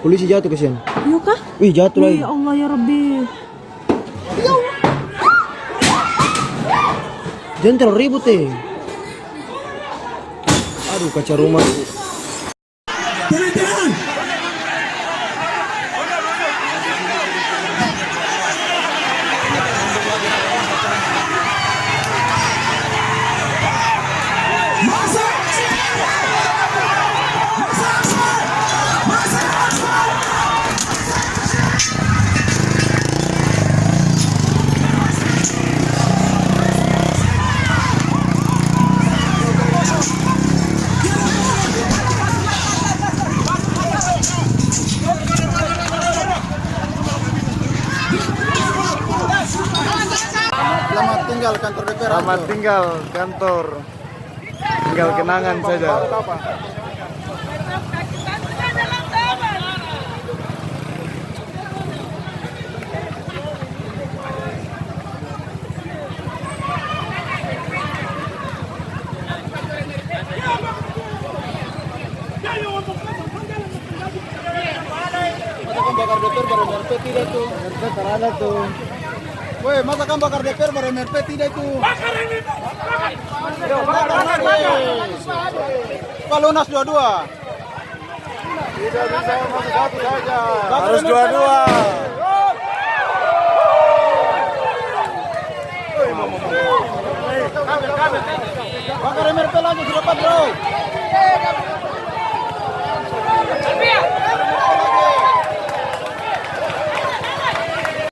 Polisi jatuh kasihan. Iya kah? Wih, jatuh lagi. Ya Allah ya Rabbi. Jangan terlalu ribut Aduh, kaca rumah. Tenang. Selamat tinggal kantor DPR. Selamat tinggal kantor. Tinggal kenangan saja. Masa kan bakar DPR baru MRP tidak tuh. MRP terada tuh. Woi, masa kan bakar DPR baru MRP tidak tuh. Pak lunas dua-dua. Tidak bisa masuk satu saja. Harus dua-dua.